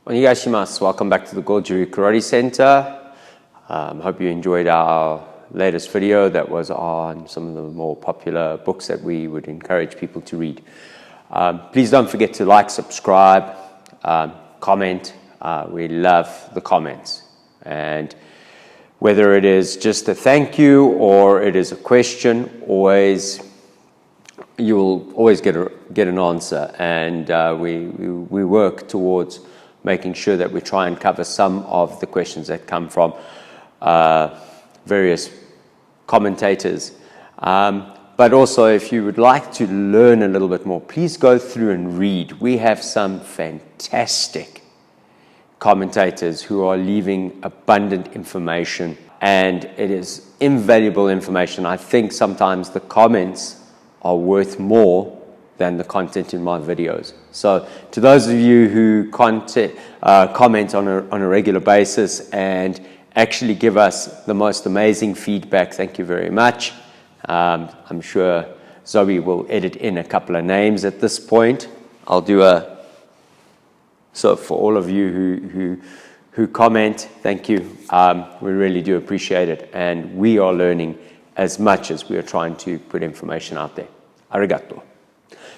Onegaishimasu. Welcome back to the Goju Karate Center. Hope you enjoyed our latest video that was on some of the more popular books that we would encourage people to read. Please don't forget to like, subscribe, comment. We love the comments. And whether it is just a thank you or it is a question, you'll always get an answer. And we work towards making sure that we try and cover some of the questions that come from various commentators. But also, if you would like to learn a little bit more, please go through and read. We have some fantastic commentators who are leaving abundant information, and it is invaluable information. I think sometimes the comments are worth more than the content in my videos. So to those of you who comment on a regular basis and actually give us the most amazing feedback, thank you very much. I'm sure Zoe will edit in a couple of names at this point. I'll do so for all of you who comment, thank you. We really do appreciate it, and we are learning as much as we are trying to put information out there. Arigato.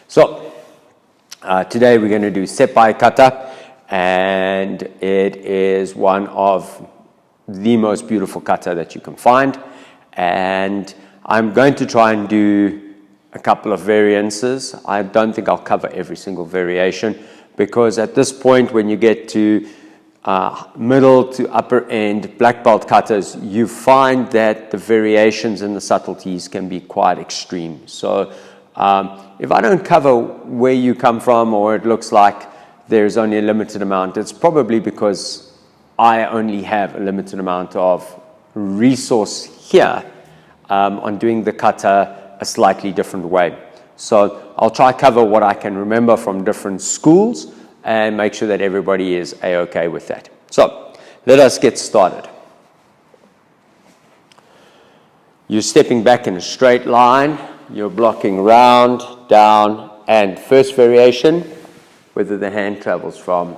So, today we're going to do Seppai Kata, and it is one of the most beautiful kata that you can find. And I'm going to try and do a couple of variances. I don't think I'll cover every single variation, because at this point, when you get to middle to upper end black belt katas, you find that the variations and the subtleties can be quite extreme. So, if I don't cover where you come from, or it looks like there's only a limited amount, it's probably because I only have a limited amount of resource here on doing the kata a slightly different way. So I'll try to cover what I can remember from different schools and make sure that everybody is A-okay with that. So let us get started. You're stepping back in a straight line. You're blocking round, down, and first variation, whether the hand travels from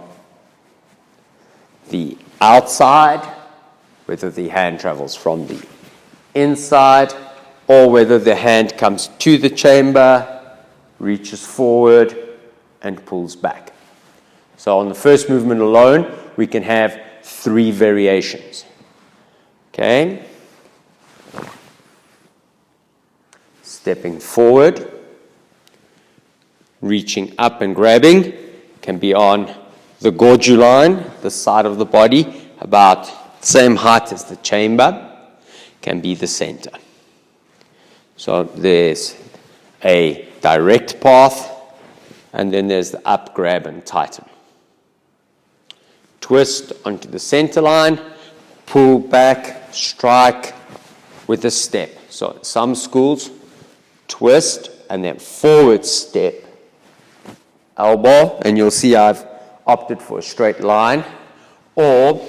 the outside, whether the hand travels from the inside, or whether the hand comes to the chamber, reaches forward, and pulls back. So on the first movement alone, we can have 3 variations. Okay? Stepping forward, reaching up and grabbing, can be on the Goju line, the side of the body, about the same height as the chamber, can be the center. So there's a direct path, and then there's the up, grab, and tighten. Twist onto the center line, pull back, strike with a step. So some schools, twist, and then forward step, elbow, and you'll see I've opted for a straight line, or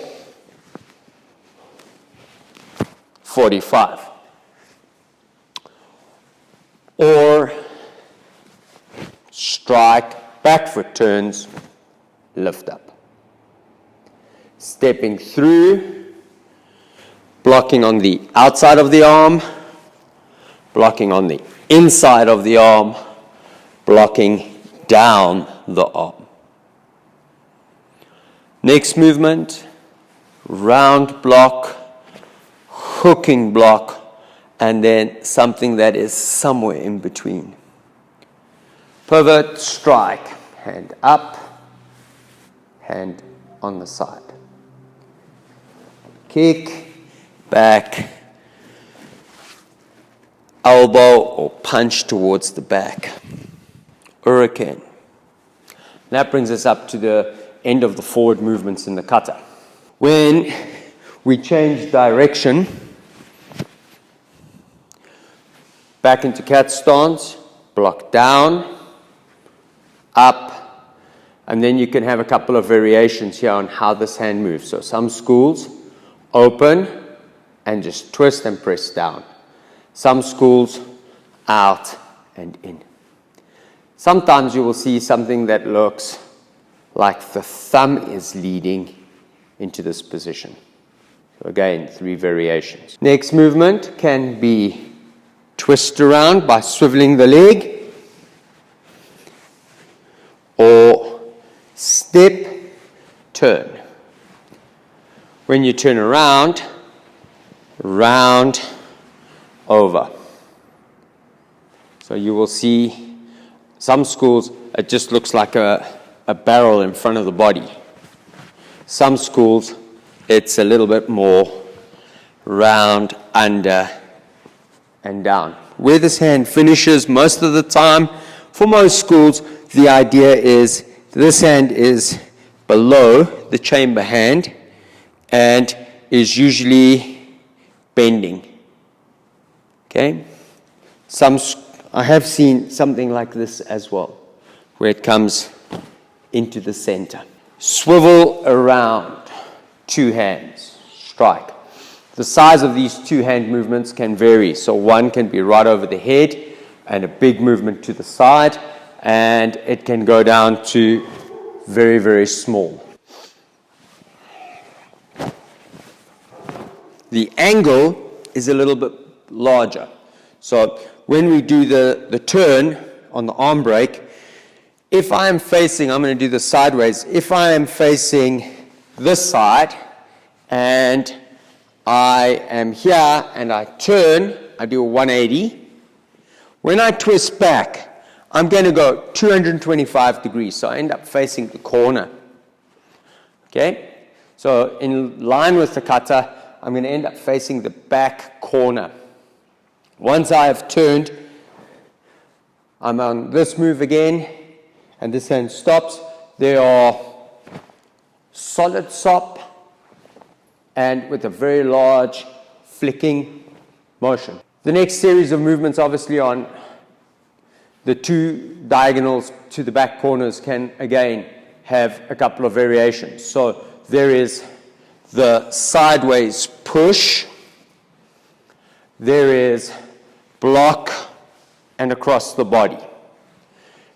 45. Or strike, back foot turns, lift up. Stepping through, blocking on the outside of the arm, blocking on the inside of the arm, blocking down the arm. Next movement, round block, hooking block, and then something that is somewhere in between. Pivot, strike, hand up, hand on the side. Kick, back, elbow or punch towards the back. Hurricane. That brings us up to the end of the forward movements in the kata. When we change direction, back into cat stance, block down, up, and then you can have a couple of variations here on how this hand moves. So some schools open and just twist and press down. Some schools out and in. Sometimes you will see something that looks like the thumb is leading into this position. So again, 3 variations. Next movement can be twist around by swiveling the leg, or step, turn. When you turn around, round, over. So you will see some schools, it just looks like a barrel in front of the body. Some schools, it's a little bit more round, under, and down. Where this hand finishes most of the time, for most schools, the idea is this hand is below the chamber hand and is usually bending. Okay? I have seen something like this as well, where it comes into the center. Swivel around, 2 hands, strike. The size of these 2 hand movements can vary. So one can be right over the head and a big movement to the side, and it can go down to very, very small. The angle is a little bit larger. So when we do the turn on the arm break, if I am facing, I'm going to do this sideways, if I am facing this side and I am here and I turn, I do a 180. When I twist back, I'm going to go 225 degrees, so I end up facing the corner. Okay? So in line with the kata, I'm going to end up facing the back corner. Once I have turned, I'm on this move again, and this hand stops. There are solid sop and with a very large flicking motion. The next series of movements, obviously on the 2 diagonals to the back corners, can again have a couple of variations. So there is the sideways push, there is block and across the body.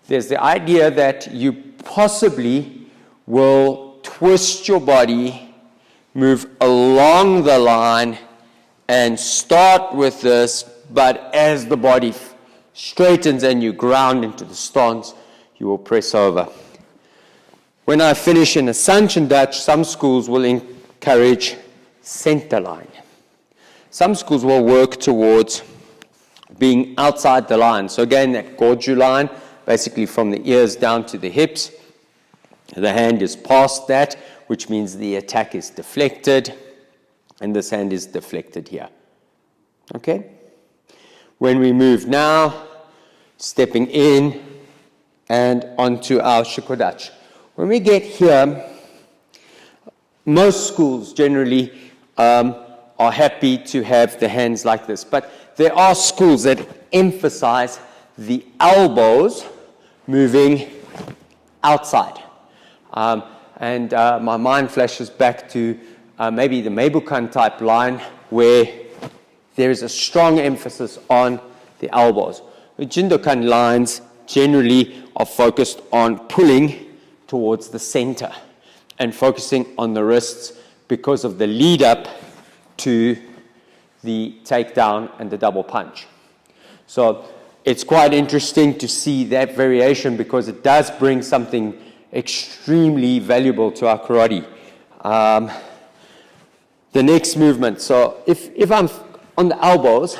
There's the idea that you possibly will twist your body, move along the line, and start with this, but as the body straightens and you ground into the stance, you will press over. When I finish in Assumption Dutch, some schools will encourage center line. Some schools will work towards being outside the line. So again, that Gorju line, basically from the ears down to the hips. The hand is past that, which means the attack is deflected, and this hand is deflected here. Okay? When we move now, stepping in and onto our Shikodachi. When we get here, most schools generally are happy to have the hands like this, but there are schools that emphasize the elbows moving outside. My mind flashes back to maybe the Meibukan type line where there is a strong emphasis on the elbows. The Jindokan lines generally are focused on pulling towards the center and focusing on the wrists because of the lead up to the takedown and the double punch. So it's quite interesting to see that variation because it does bring something extremely valuable to our karate. The next movement, so if I'm on the elbows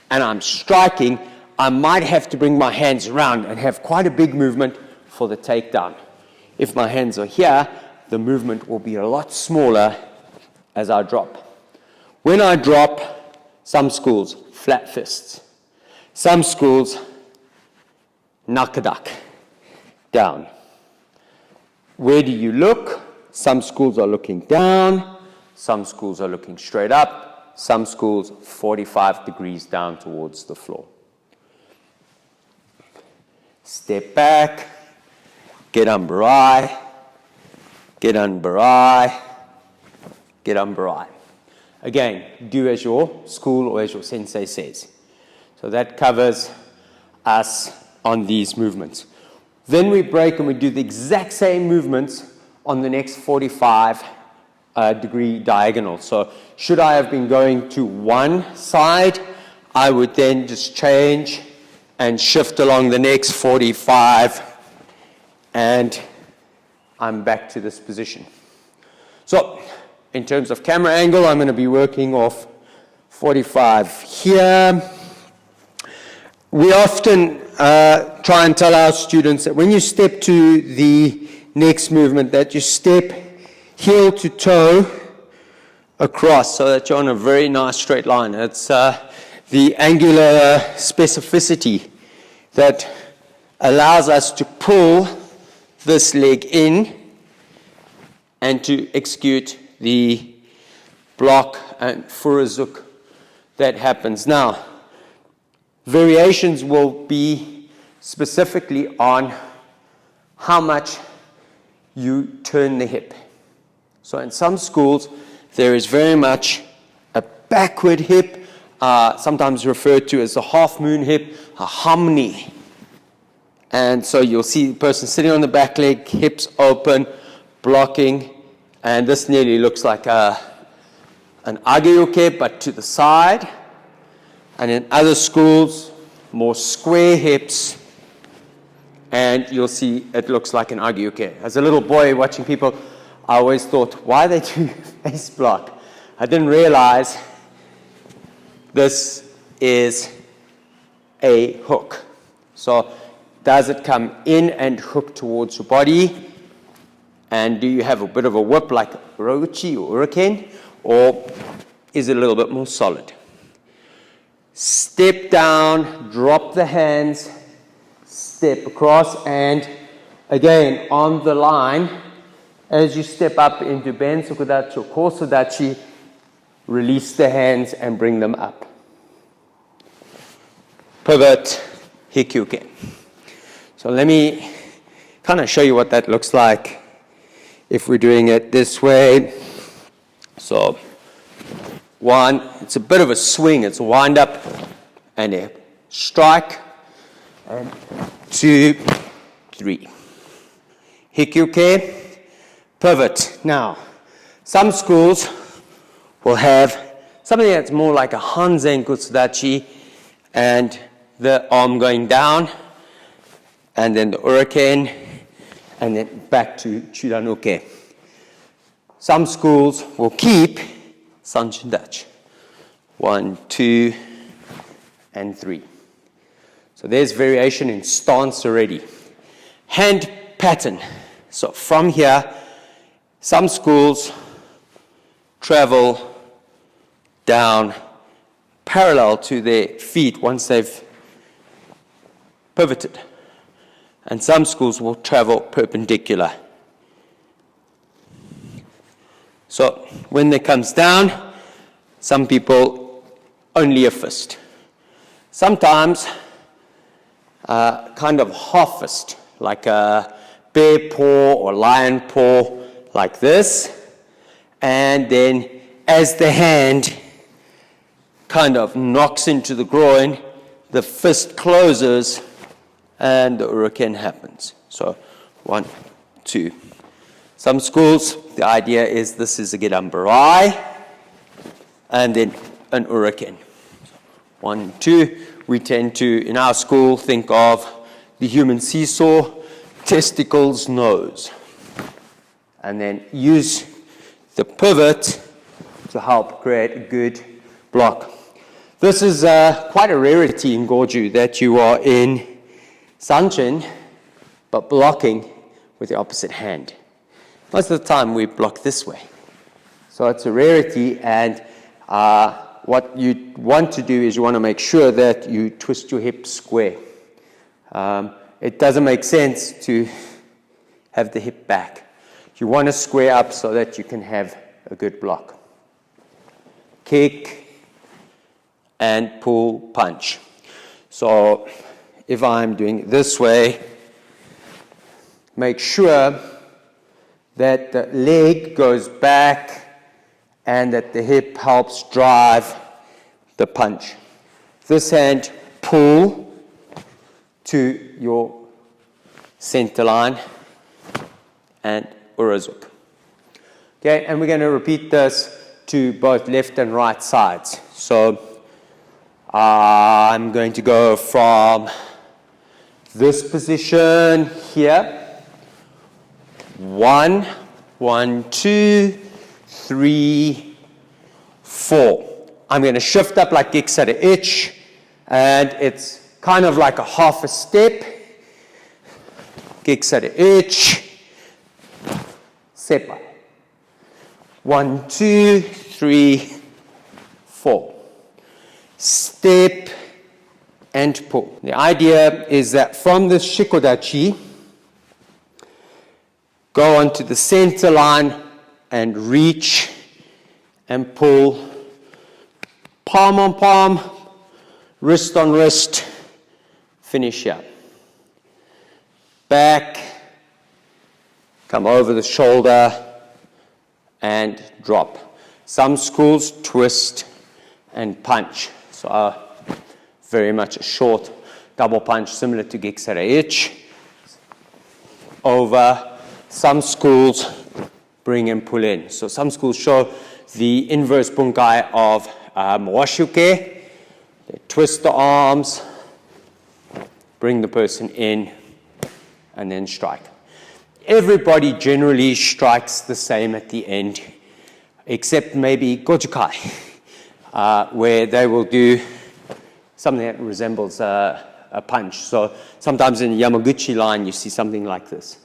and I'm striking, I might have to bring my hands around and have quite a big movement for the takedown. If my hands are here, the movement will be a lot smaller as I drop. When I drop, some schools, flat fists. Some schools, nakadak, down. Where do you look? Some schools are looking down. Some schools are looking straight up. Some schools 45 degrees down towards the floor. Step back, get umbarai, get umbarai, get umbarai. Again, do as your school or as your sensei says. So that covers us on these movements. Then we break and we do the exact same movements on the next 45-degree diagonal. So should I have been going to one side, I would then just change and shift along the next 45, and I'm back to this position. So in terms of camera angle, I'm going to be working off 45 here. We often try and tell our students that when you step to the next movement, that you step heel to toe across so that you're on a very nice straight line. It's the angular specificity that allows us to pull this leg in and to execute the block and furazuk that happens. Now, variations will be specifically on how much you turn the hip. So in some schools, there is very much a backward hip, sometimes referred to as a half moon hip, a hamni. And so you'll see the person sitting on the back leg, hips open, blocking, and this nearly looks like an agayuke, but to the side. And in other schools, more square hips, and you'll see it looks like an agayuke. As a little boy watching people, I always thought, why they do face block? I didn't realize this is a hook. So does it come in and hook towards your body? And do you have a bit of a whip like Orochi or Hurricane? Or is it a little bit more solid? Step down, drop the hands, step across, and again on the line, as you step up into Ben Sokodachi or Kosodachi, release the hands and bring them up. Pivot, Hikyuken. So let me kind of show you what that looks like if we're doing it this way. So one, it's a bit of a swing. It's a wind up and a strike. And 2, 3. Hikyuke, pivot. Now, some schools will have something that's more like a Hanzen Kutsudachi and the arm going down, and then the Hurricane, and then back to Churanuke. Some schools will keep Sanchindachi. 1, 2, and 3. So there's variation in stance already. Hand pattern. So from here, some schools travel down parallel to their feet once they've pivoted. And some schools will travel perpendicular. So when it comes down, some people only a fist. Sometimes kind of half fist, like a bear paw or lion paw, like this. And then as the hand kind of knocks into the groin, the fist closes and the hurricane happens. So 1, 2. Some schools, the idea is this is a Gedambarai and then an hurricane. 1, 2. We tend to, in our school, think of the human seesaw, testicles, nose. And then use the pivot to help create a good block. This is quite a rarity in Goju, that you are in Sanchin, but blocking with the opposite hand. Most of the time we block this way. So it's a rarity, and what you want to do is you want to make sure that you twist your hip square. It doesn't make sense to have the hip back. You want to square up so that you can have a good block. Kick and pull, punch. So if I'm doing it this way, make sure that the leg goes back and that the hip helps drive the punch. This hand, pull to your center line, and Urazuke. Okay, and we're going to repeat this to both left and right sides. So I'm going to go from this position here. 1, 2, 3, 4. I'm going to shift up like Geksara Ich, and it's kind of like a half a step. Geksara Ich, Sepa. 1, 2, 3, 4. Step and pull. The idea is that from this Shikodachi, go onto the center line and reach and pull, palm on palm, wrist on wrist, finish here. Back, come over the shoulder, and drop. Some schools twist and punch. So very much a short double punch similar to Geksara Ich. Over. Some schools bring and pull in. So some schools show the inverse bunkai of Washuke. They twist the arms, bring the person in, and then strike. Everybody generally strikes the same at the end, except maybe Gojukai, where they will do something that resembles a punch. So sometimes in Yamaguchi line, you see something like this.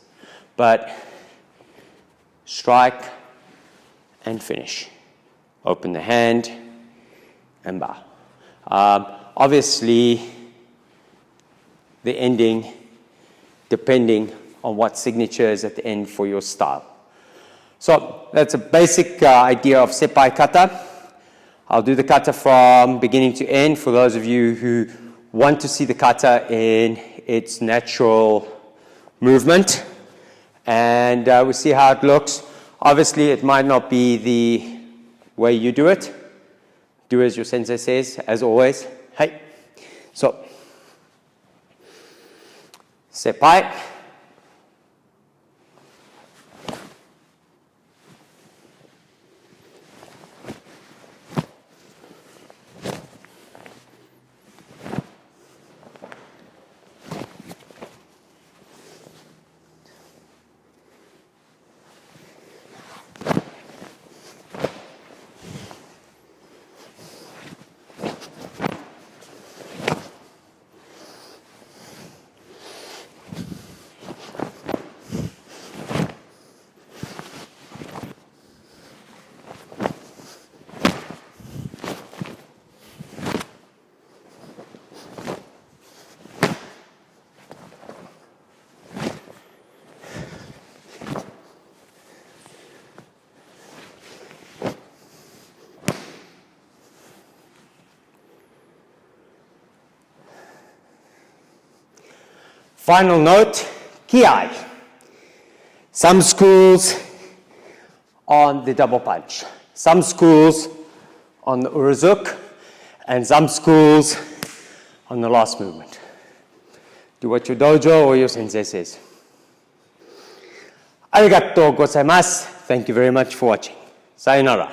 But strike and finish. Open the hand and bow. Obviously, the ending, depending on what signature is at the end for your style. So that's a basic idea of Seppai Kata. I'll do the kata from beginning to end for those of you who want to see the kata in its natural movement. And we'll see how it looks. Obviously, it might not be the way you do it. Do as your sensei says, as always. Hey. So, Seppai. Final note, kiai. Some schools on the double punch, some schools on the Urazuke, and some schools on the last movement. Do what your dojo or your sensei says. Arigatou gozaimasu. Thank you very much for watching. Sayonara.